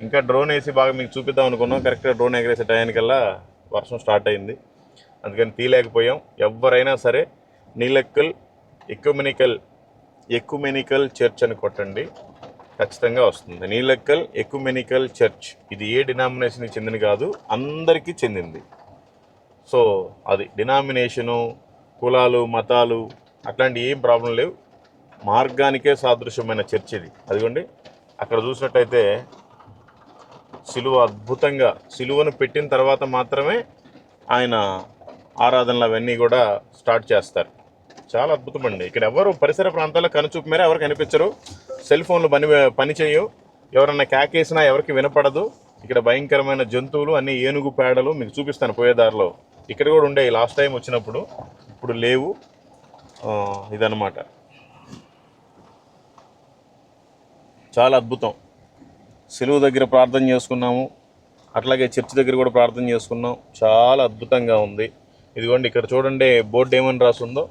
ఇంకా డ్రోన్ వేసి బాగా మీకు చూపిద్దాం అనుకున్నాం. కరెక్ట్గా డ్రోన్ ఎగరేసే టయానికల్లా వర్షం స్టార్ట్ అయింది, అందుకని తీయలేకపోయాం. ఎవరైనా సరే నీలక్కల్ ఎక్యుమెనికల్ చర్చ్ అని కొట్టండి, ఖచ్చితంగా వస్తుంది. Nilakkal ecumenical church. ఇది ఏ డినామినేషన్కి చెందింది కాదు, అందరికీ చెందింది. సో అది డినామినేషను, కులాలు, మతాలు అట్లాంటి ఏం ప్రాబ్లం లేవు. మార్గానికే సాదృశ్యమైన చర్చ్ ఇది. అదిగోండి అక్కడ చూసినట్టయితే సిలువ, అద్భుతంగా సిలువను పెట్టిన తర్వాత మాత్రమే ఆయన ఆరాధనలు అవన్నీ కూడా స్టార్ట్ చేస్తారు. చాలా అద్భుతం అండి. ఇక్కడ ఎవరు పరిసర ప్రాంతాల్లో కనుచూపు మేర ఎవరు కనిపించరు, సెల్ ఫోన్లు పని చేయవు, ఎవరన్నా కేకేసినా ఎవరికి వినపడదు. ఇక్కడ భయంకరమైన జంతువులు అన్ని ఏనుగు పేడలు మీకు చూపిస్తాను పోయేదారిలో. ఇక్కడ కూడా ఉండేవి లాస్ట్ టైం వచ్చినప్పుడు, ఇప్పుడు లేవు. ఇదన్నమాట, చాలా అద్భుతం. సిలువ దగ్గర ప్రార్థన చేసుకున్నాము, అట్లాగే చర్చ్ దగ్గర కూడా ప్రార్థన చేసుకున్నాం. చాలా అద్భుతంగా ఉంది. ఇదిగోండి ఇక్కడ చూడండి బోర్డు ఏమని రాసిందో,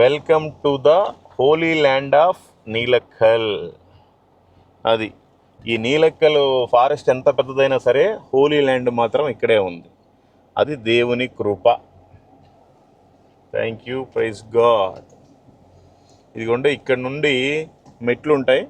welcome to the holy land of Nilakkal. అది ఈ నీలక్కల్ ఫారెస్ట్ ఎంత పెద్దదైనా సరే హోలీ ల్యాండ్ మాత్రం ఇక్కడే ఉంది. అది దేవుని కృప. Thank you, praise God. ఇదిగోండి ఇక్కడ నుండి మెట్లు ఉంటాయి.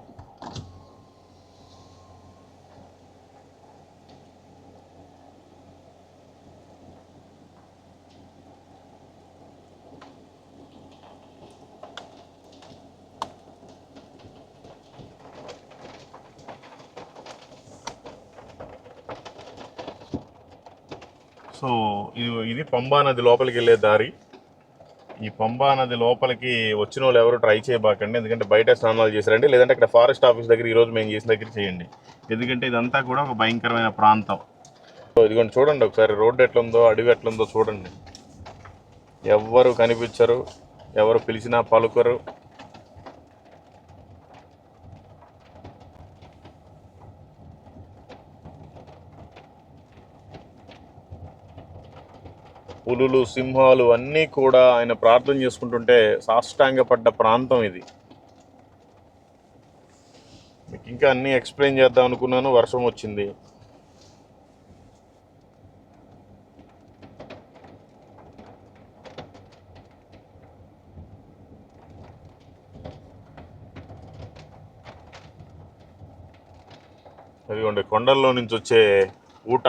సో ఇది పంబా నది లోపలికి వెళ్ళే దారి. ఈ పంబా నది లోపలికి వచ్చిన వాళ్ళు ఎవరు ట్రై చేయబాకండి, ఎందుకంటే బయట స్నానాలు చేశారండి, లేదంటే అక్కడ ఫారెస్ట్ ఆఫీస్ దగ్గర ఈరోజు మేము చేసిన దగ్గర చేయండి, ఎందుకంటే ఇదంతా కూడా ఒక భయంకరమైన ప్రాంతం. సో ఇదిగోండి చూడండి ఒకసారి రోడ్డు ఎట్లుందో, అడవి ఎట్లుందో చూడండి. ఎవ్వరు కనిపించరు, ఎవరు పిలిచినా పలుకరు. పులులు, సింహాలు అన్నీ కూడా ఆయన ప్రార్థన చేసుకుంటుంటే సాష్టాంగపడ్డ ప్రాంతం ఇది. మీకు ఇంకా అన్నీ ఎక్స్ప్లెయిన్ చేద్దాం అనుకున్నాను, వర్షం వచ్చింది. అదిగోండి కొండల్లో నుంచి వచ్చే ఊట.